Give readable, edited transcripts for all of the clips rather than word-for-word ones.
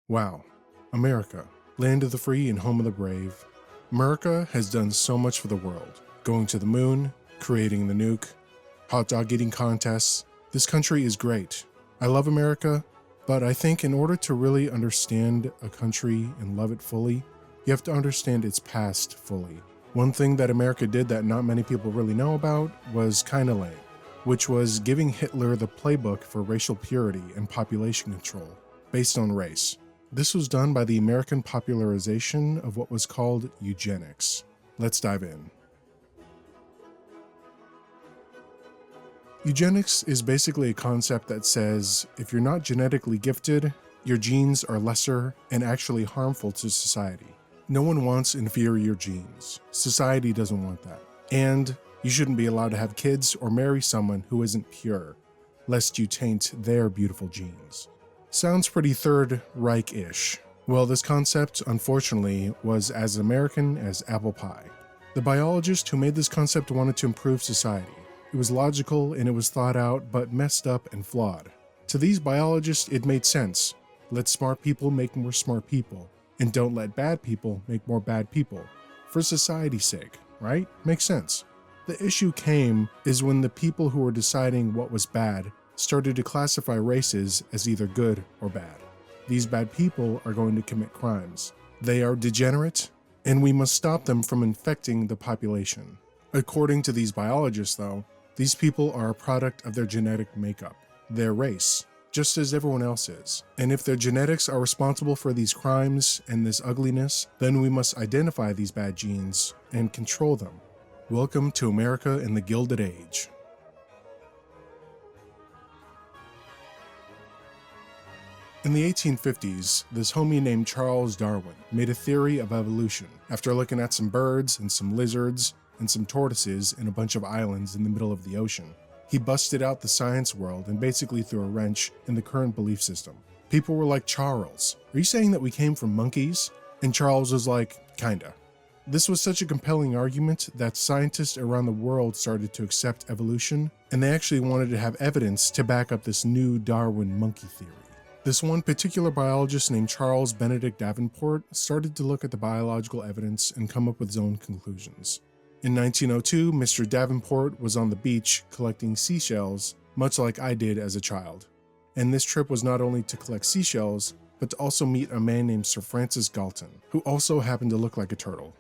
Wow, America, land of the free and home of the brave. America has done so much for the world, going to the moon, creating the nuke, hot dog eating contests. This country is great. I love America, but I think in order to really understand a country and love it fully, you have to understand its past fully. One thing that America did that not many people really know about was kinda lame, which was giving Hitler the playbook for racial purity and population control based on race. This was done by the American popularization of what was called eugenics. Let's dive in. Eugenics is basically a concept that says if you're not genetically gifted, your genes are lesser and actually harmful to society. No one wants inferior genes. Society doesn't want that. And you shouldn't be allowed to have kids or marry someone who isn't pure, lest you taint their beautiful genes. Sounds pretty Third Reich-ish. Well, this concept, unfortunately, was as American as apple pie. The biologist who made this concept wanted to improve society. It was logical and it was thought out, but messed up and flawed. To these biologists, it made sense. Let smart people make more smart people, and don't let bad people make more bad people. For society's sake, right? Makes sense. The issue came is when the people who were deciding what was bad started to classify races as either good or bad. These bad people are going to commit crimes. They are degenerate, and we must stop them from infecting the population. According to these biologists, though, these people are a product of their genetic makeup, their race, just as everyone else is. And if their genetics are responsible for these crimes and this ugliness, then we must identify these bad genes and control them. Welcome to America in the Gilded Age. In the 1850s, this homie named Charles Darwin made a theory of evolution after looking at some birds and some lizards and some tortoises in a bunch of islands in the middle of the ocean. He busted out the science world and basically threw a wrench in the current belief system. People were like, Charles, are you saying that we came from monkeys? And Charles was like, kinda. This was such a compelling argument that scientists around the world started to accept evolution, and they actually wanted to have evidence to back up this new Darwin monkey theory. This one particular biologist named Charles Benedict Davenport started to look at the biological evidence and come up with his own conclusions. In 1902, Mr. Davenport was on the beach collecting seashells, much like I did as a child. And this trip was not only to collect seashells, but to also meet a man named Sir Francis Galton, who also happened to look like a turtle.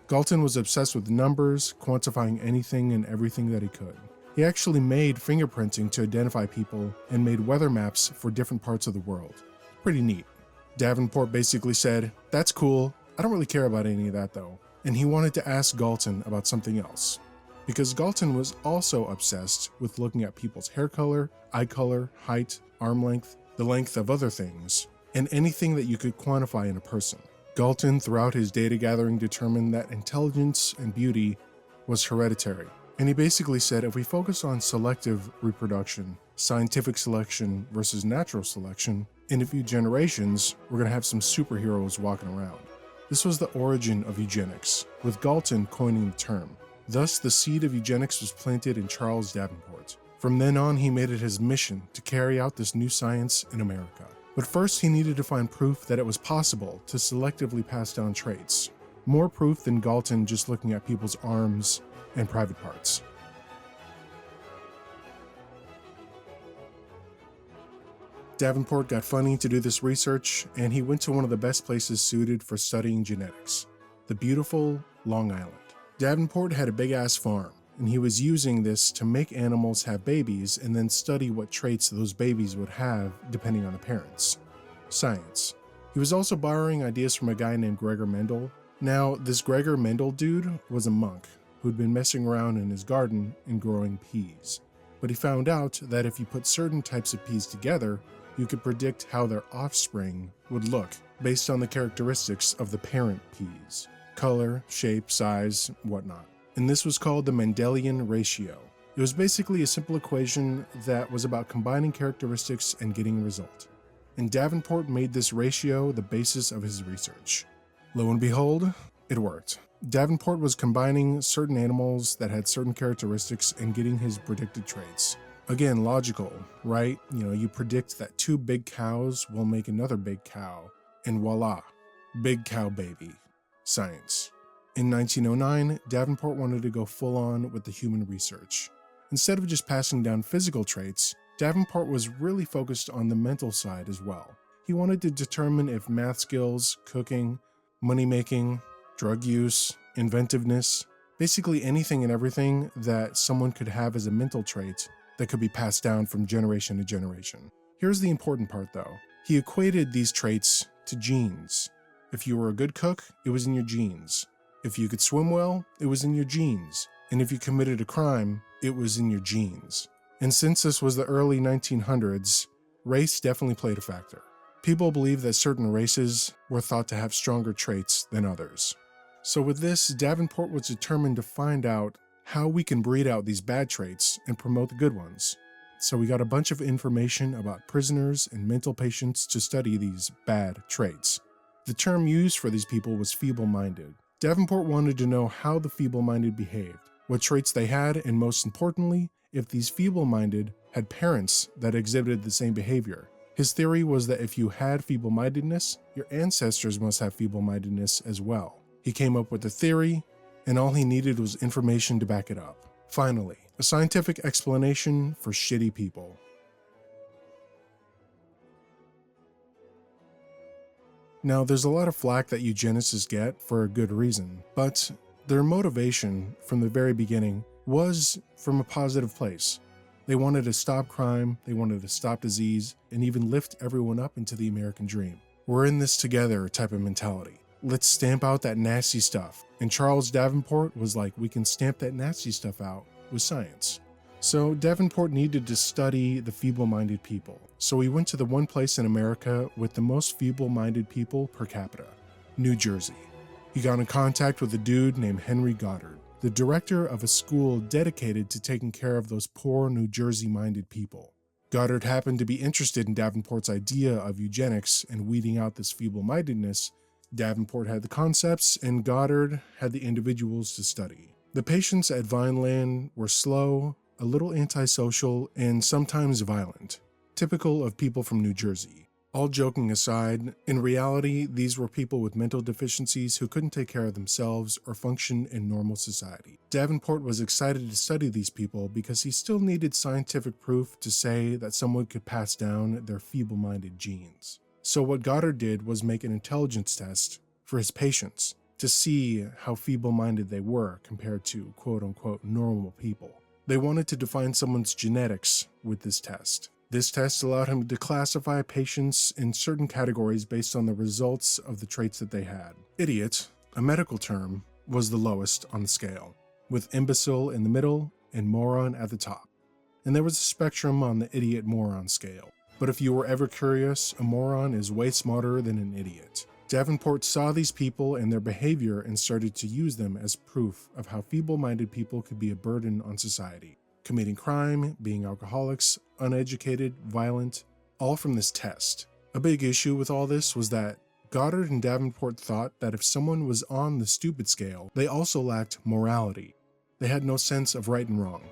Galton was obsessed with numbers, quantifying anything and everything that he could. He actually made fingerprinting to identify people and made weather maps for different parts of the world. Pretty neat. Davenport basically said, "That's cool, I don't really care about any of that though." And he wanted to ask Galton about something else. Because Galton was also obsessed with looking at people's hair color, eye color, height, arm length, the length of other things, and anything that you could quantify in a person. Galton, throughout his data gathering, determined that intelligence and beauty was hereditary. And he basically said if we focus on selective reproduction, scientific selection versus natural selection, in a few generations, we're going to have some superheroes walking around. This was the origin of eugenics, with Galton coining the term. Thus, the seed of eugenics was planted in Charles Davenport. From then on, he made it his mission to carry out this new science in America. But first, he needed to find proof that it was possible to selectively pass down traits. More proof than Galton just looking at people's arms and private parts. Davenport got funding to do this research, and he went to one of the best places suited for studying genetics, the beautiful Long Island. Davenport had a big-ass farm, and he was using this to make animals have babies and then study what traits those babies would have depending on the parents. Science. He was also borrowing ideas from a guy named Gregor Mendel. Now, this Gregor Mendel dude was a monk who'd been messing around in his garden and growing peas. But he found out that if you put certain types of peas together, you could predict how their offspring would look based on the characteristics of the parent peas. Color, shape, size, whatnot. And this was called the Mendelian ratio. It was basically a simple equation that was about combining characteristics and getting a result. And Davenport made this ratio the basis of his research. Lo and behold, it worked. Davenport was combining certain animals that had certain characteristics and getting his predicted traits. Again, logical, right? You predict that two big cows will make another big cow, And voila, big cow baby, science. In 1909, Davenport wanted to go full on with the human research. Instead of just passing down physical traits, Davenport was really focused on the mental side as well. He wanted to determine if math skills, cooking, money-making, drug use, inventiveness, basically anything and everything that someone could have as a mental trait that could be passed down from generation to generation. Here's the important part though. He equated these traits to genes. If you were a good cook, it was in your genes. If you could swim well, it was in your genes. And if you committed a crime, it was in your genes. And since this was the early 1900s, race definitely played a factor. People believed that certain races were thought to have stronger traits than others. So with this, Davenport was determined to find out how we can breed out these bad traits and promote the good ones. So we got a bunch of information about prisoners and mental patients to study these bad traits. The term used for these people was feeble-minded. Davenport wanted to know how the feeble-minded behaved, what traits they had, and most importantly, if these feeble-minded had parents that exhibited the same behavior. His theory was that if you had feeble-mindedness, your ancestors must have feeble-mindedness as well. He came up with a theory, and all he needed was information to back it up. Finally, a scientific explanation for shitty people. Now, there's a lot of flack that eugenicists get for a good reason, but their motivation from the very beginning was from a positive place. They wanted to stop crime, they wanted to stop disease, and even lift everyone up into the American dream. We're in this together type of mentality. Let's stamp out that nasty stuff. And Charles Davenport was like, we can stamp that nasty stuff out with science. So Davenport needed to study the feeble-minded people. So he went to the one place in America with the most feeble-minded people per capita, New Jersey. He got in contact with a dude named Henry Goddard, the director of a school dedicated to taking care of those poor New Jersey-minded people. Goddard happened to be interested in Davenport's idea of eugenics and weeding out this feeble-mindedness. Davenport had the concepts, and Goddard had the individuals to study. The patients at Vineland were slow, a little antisocial, and sometimes violent, typical of people from New Jersey. All joking aside, in reality, these were people with mental deficiencies who couldn't take care of themselves or function in normal society. Davenport was excited to study these people because he still needed scientific proof to say that someone could pass down their feeble-minded genes. So what Goddard did was make an intelligence test for his patients to see how feeble-minded they were compared to quote-unquote normal people. They wanted to define someone's genetics with this test. This test allowed him to classify patients in certain categories based on the results of the traits that they had. Idiot, a medical term, was the lowest on the scale, with imbecile in the middle and moron at the top. And there was a spectrum on the idiot-moron scale. But if you were ever curious, a moron is way smarter than an idiot. Davenport saw these people and their behavior and started to use them as proof of how feeble-minded people could be a burden on society. Committing crime, being alcoholics, uneducated, violent, all from this test. A big issue with all this was that Goddard and Davenport thought that if someone was on the stupid scale, they also lacked morality. They had no sense of right and wrong.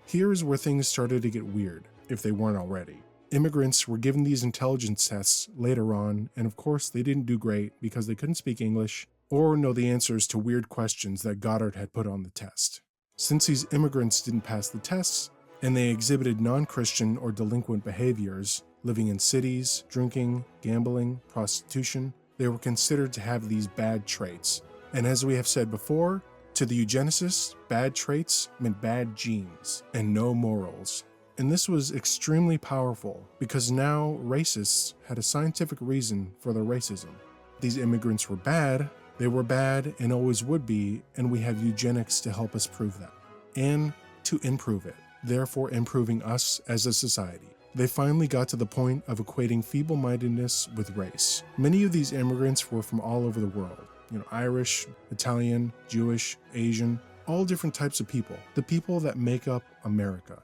Here is where things started to get weird, if they weren't already. Immigrants were given these intelligence tests later on, and of course they didn't do great because they couldn't speak English or know the answers to weird questions that Goddard had put on the test. Since these immigrants didn't pass the tests, and they exhibited non-Christian or delinquent behaviors, living in cities, drinking, gambling, prostitution, they were considered to have these bad traits. And as we have said before, to the eugenicists, bad traits meant bad genes and no morals. And this was extremely powerful because now racists had a scientific reason for their racism. These immigrants were bad and always would be, and we have eugenics to help us prove that. And to improve it, therefore improving us as a society. They finally got to the point of equating feeble-mindedness with race. Many of these immigrants were from all over the world. Irish, Italian, Jewish, Asian, all different types of people. The people that make up America.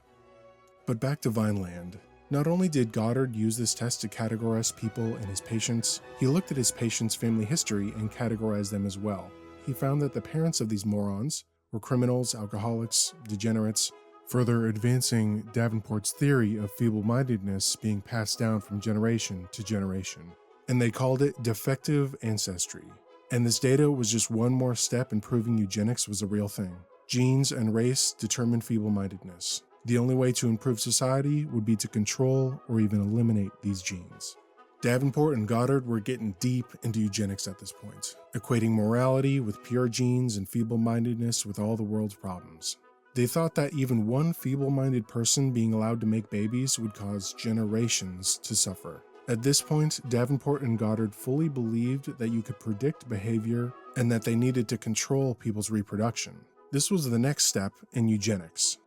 But back to Vineland. Not only did Goddard use this test to categorize people and his patients, he looked at his patients' family history and categorized them as well. He found that the parents of these morons were criminals, alcoholics, degenerates, further advancing Davenport's theory of feeble-mindedness being passed down from generation to generation. and they called it defective ancestry. And this data was just one more step in proving eugenics was a real thing. Genes and race determine feeble-mindedness. The only way to improve society would be to control or even eliminate these genes. Davenport and Goddard were getting deep into eugenics at this point, equating morality with pure genes and feeble-mindedness with all the world's problems. They thought that even one feeble-minded person being allowed to make babies would cause generations to suffer. At this point, Davenport and Goddard fully believed that you could predict behavior and that they needed to control people's reproduction. This was the next step in eugenics.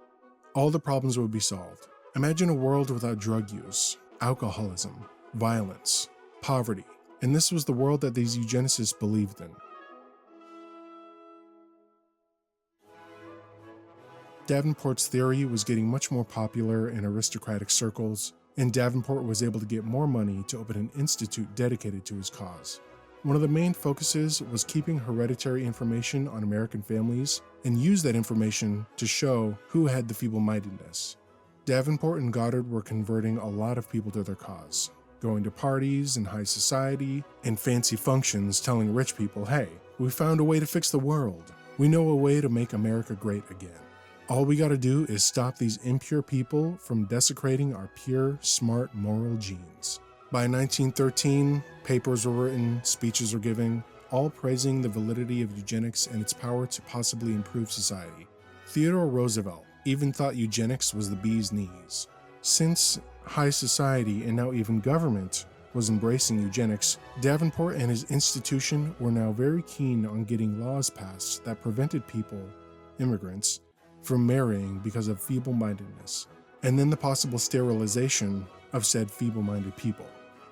All the problems would be solved. Imagine a world without drug use, alcoholism, violence, poverty, and this was the world that these eugenicists believed in. Davenport's theory was getting much more popular in aristocratic circles, and Davenport was able to get more money to open an institute dedicated to his cause. One of the main focuses was keeping hereditary information on American families and use that information to show who had the feeble-mindedness. Davenport and Goddard were converting a lot of people to their cause, going to parties in high society and fancy functions telling rich people, hey, we found a way to fix the world. We know a way to make America great again. All we gotta do is stop these impure people from desecrating our pure, smart, moral genes. By 1913, papers were written, speeches were given, all praising the validity of eugenics and its power to possibly improve society. Theodore Roosevelt even thought eugenics was the bee's knees. Since high society and now even government was embracing eugenics, Davenport and his institution were now very keen on getting laws passed that prevented people, immigrants, from marrying because of feeble-mindedness, and then the possible sterilization of said feeble-minded people.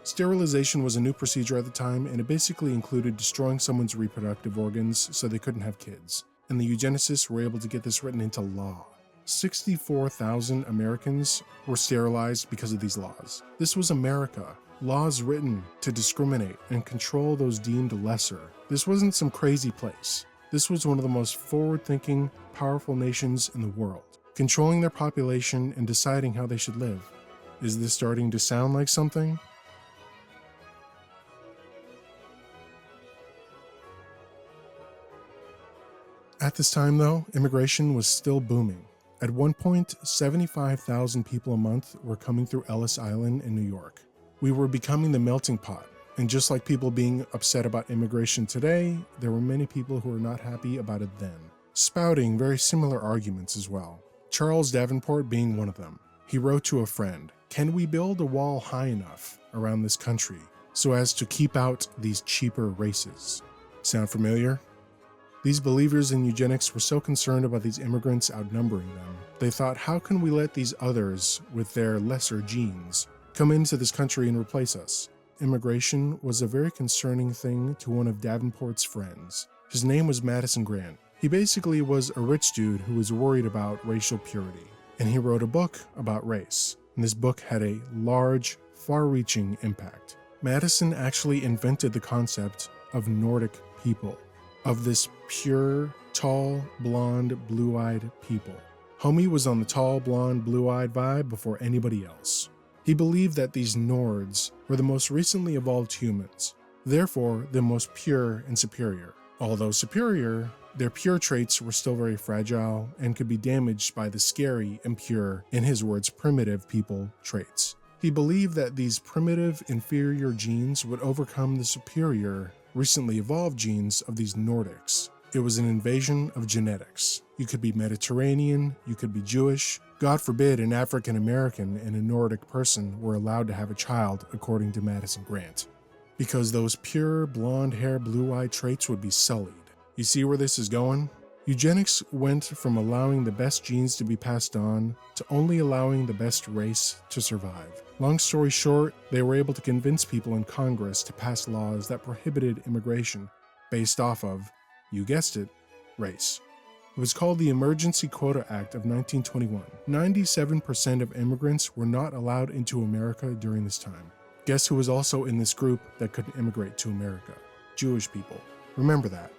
Sterilization was a new procedure at the time, and it basically included destroying someone's reproductive organs so they couldn't have kids, and the eugenicists were able to get this written into law. 64,000 Americans were sterilized because of these laws. This was America. Laws written to discriminate and control those deemed lesser. This wasn't some crazy place. This was one of the most forward-thinking, powerful nations in the world, controlling their population and deciding how they should live. Is this starting to sound like something? At this time, though, immigration was still booming. At one point, 75,000 people a month were coming through Ellis Island in New York. We were becoming the melting pot. And just like people being upset about immigration today, there were many people who were not happy about it then, spouting very similar arguments as well. Charles Davenport being one of them. He wrote to a friend, "Can we build a wall high enough around this country so as to keep out these cheaper races?" Sound familiar? These believers in eugenics were so concerned about these immigrants outnumbering them. They thought, how can we let these others with their lesser genes come into this country and replace us? Immigration was a very concerning thing to one of Davenport's friends. His name was Madison Grant. He basically was a rich dude who was worried about racial purity, and he wrote a book about race. And this book had a large, far-reaching impact. Madison actually invented the concept of Nordic people, of this pure, tall, blonde, blue-eyed people. Homie was on the tall, blonde, blue-eyed vibe before anybody else. He believed that these Nords were the most recently evolved humans, therefore the most pure and superior. Although superior, their pure traits were still very fragile and could be damaged by the scary, impure, in his words, primitive people traits. He believed that these primitive, inferior genes would overcome the superior, recently evolved genes of these Nordics. It was an invasion of genetics. You could be Mediterranean, you could be Jewish. God forbid an African American and a Nordic person were allowed to have a child, according to Madison Grant, because those pure blonde hair, blue-eyed traits would be sullied. You see where this is going? Eugenics went from allowing the best genes to be passed on to only allowing the best race to survive. Long story short, they were able to convince people in Congress to pass laws that prohibited immigration based off of, you guessed it, race. It was called the Emergency Quota Act of 1921. 97% of immigrants were not allowed into America during this time. Guess who was also in this group that couldn't immigrate to America? Jewish people. Remember that.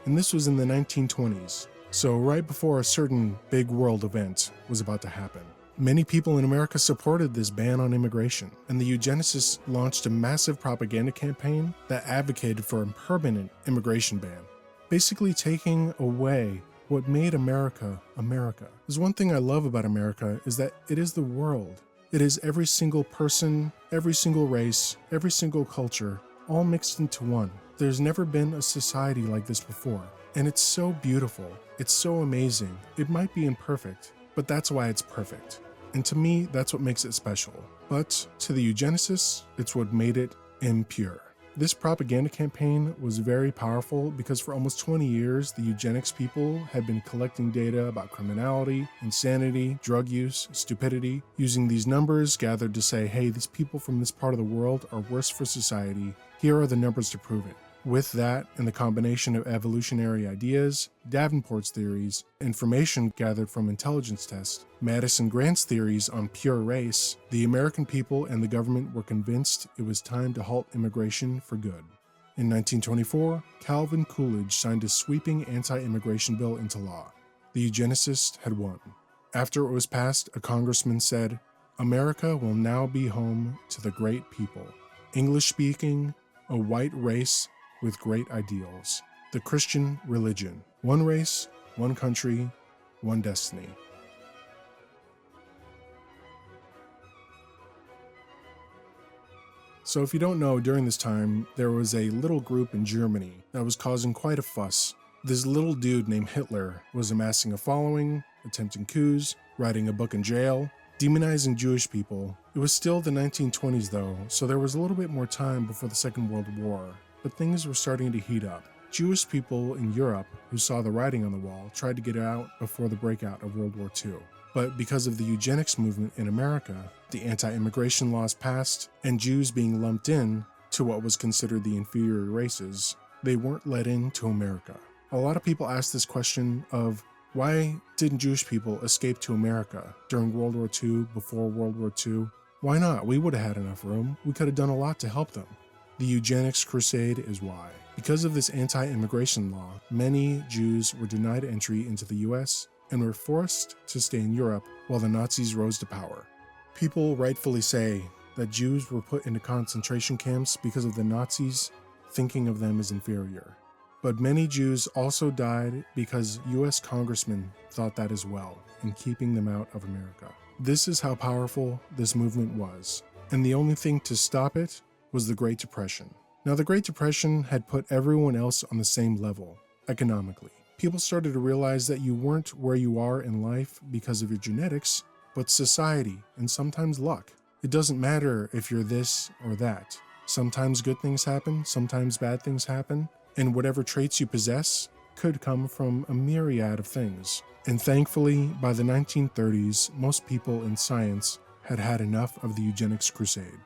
And this was in the 1920s, so right before a certain big world event was about to happen. Many people in America supported this ban on immigration, and the eugenicists launched a massive propaganda campaign that advocated for a permanent immigration ban, basically taking away what made America, America. There's one thing I love about America is that it is the world. It is every single person, every single race, every single culture, all mixed into one. There's never been a society like this before, and it's so beautiful. It's so amazing. It might be imperfect, but that's why it's perfect. And to me, that's what makes it special. But to the eugenicists, it's what made it impure. This propaganda campaign was very powerful because for almost 20 years, the eugenics people had been collecting data about criminality, insanity, drug use, stupidity, using these numbers gathered to say, hey, these people from this part of the world are worse for society. Here are the numbers to prove it. With that, and the combination of evolutionary ideas, Davenport's theories, information gathered from intelligence tests, Madison Grant's theories on pure race, the American people and the government were convinced it was time to halt immigration for good. In 1924, Calvin Coolidge signed a sweeping anti-immigration bill into law. The eugenicists had won. After it was passed, a congressman said, "America will now be home to the great people, English-speaking, a white race with great ideals, the Christian religion, one race, one country, one destiny." So if you don't know, during this time, there was a little group in Germany that was causing quite a fuss. This little dude named Hitler was amassing a following, attempting coups, writing a book in jail, demonizing Jewish people. It was still the 1920s though, so there was a little bit more time before the Second World War, but things were starting to heat up. Jewish people in Europe who saw the writing on the wall tried to get out before the breakout of World War II. But because of the eugenics movement in America, the anti-immigration laws passed, and Jews being lumped in to what was considered the inferior races, they weren't let into America. A lot of people ask this question of, why didn't Jewish people escape to America during World War II, before World War II? Why not? We would have had enough room. We could have done a lot to help them. The eugenics crusade is why. Because of this anti-immigration law, many Jews were denied entry into the US and were forced to stay in Europe while the Nazis rose to power. People rightfully say that Jews were put into concentration camps because of the Nazis thinking of them as inferior. But many Jews also died because US congressmen thought that as well, in keeping them out of America. This is how powerful this movement was, and the only thing to stop it was the Great Depression. Now, the Great Depression had put everyone else on the same level, economically. People started to realize that you weren't where you are in life because of your genetics, but society, and sometimes luck. It doesn't matter if you're this or that. Sometimes good things happen, sometimes bad things happen, and whatever traits you possess could come from a myriad of things. And thankfully, by the 1930s, most people in science had had enough of the eugenics crusade.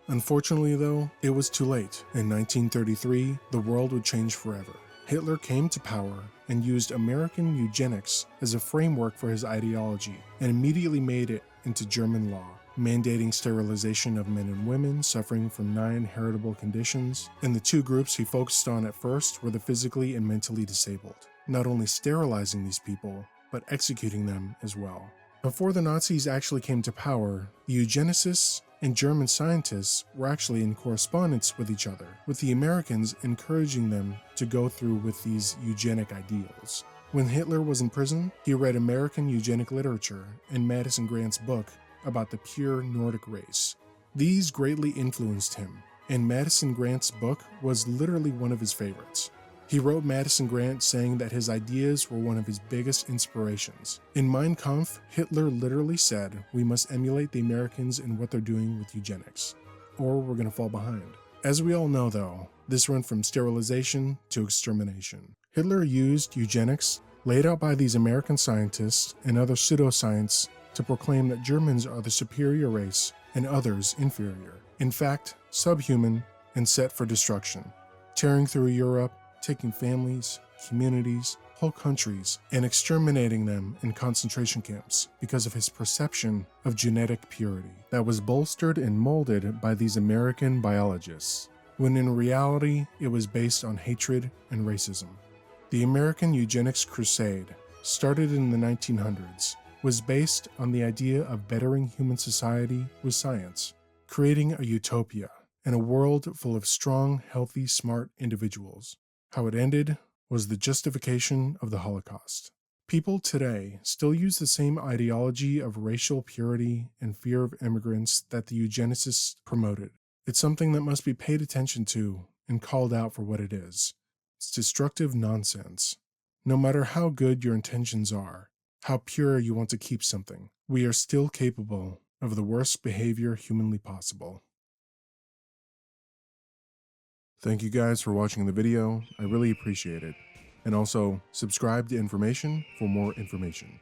Unfortunately though, it was too late. In 1933, the world would change forever. Hitler came to power and used American eugenics as a framework for his ideology and immediately made it into German law, mandating sterilization of men and women suffering from 9 heritable conditions, and the two groups he focused on at first were the physically and mentally disabled, not only sterilizing these people, but executing them as well. Before the Nazis actually came to power, the eugenicists and German scientists were actually in correspondence with each other, with the Americans encouraging them to go through with these eugenic ideals. When Hitler was in prison, he read American eugenic literature and Madison Grant's book about the pure Nordic race. These greatly influenced him, and Madison Grant's book was literally one of his favorites. He wrote Madison Grant saying that his ideas were one of his biggest inspirations. In Mein Kampf, Hitler literally said, "We must emulate the Americans in what they're doing with eugenics, or we're going to fall behind." As we all know though, this went from sterilization to extermination. Hitler used eugenics, laid out by these American scientists and other pseudoscience, to proclaim that Germans are the superior race and others inferior. In fact, subhuman and set for destruction, tearing through Europe, taking families, communities, whole countries, and exterminating them in concentration camps because of his perception of genetic purity that was bolstered and molded by these American biologists, when in reality it was based on hatred and racism. The American Eugenics Crusade, started in the 1900s, was based on the idea of bettering human society with science, creating a utopia and a world full of strong, healthy, smart individuals. How it ended was the justification of the Holocaust. People today still use the same ideology of racial purity and fear of immigrants that the eugenicists promoted. It's something that must be paid attention to and called out for what it is. It's destructive nonsense. No matter how good your intentions are, how pure you want to keep something, we are still capable of the worst behavior humanly possible. Thank you guys for watching the video. I really appreciate it. And also, subscribe to information for more information.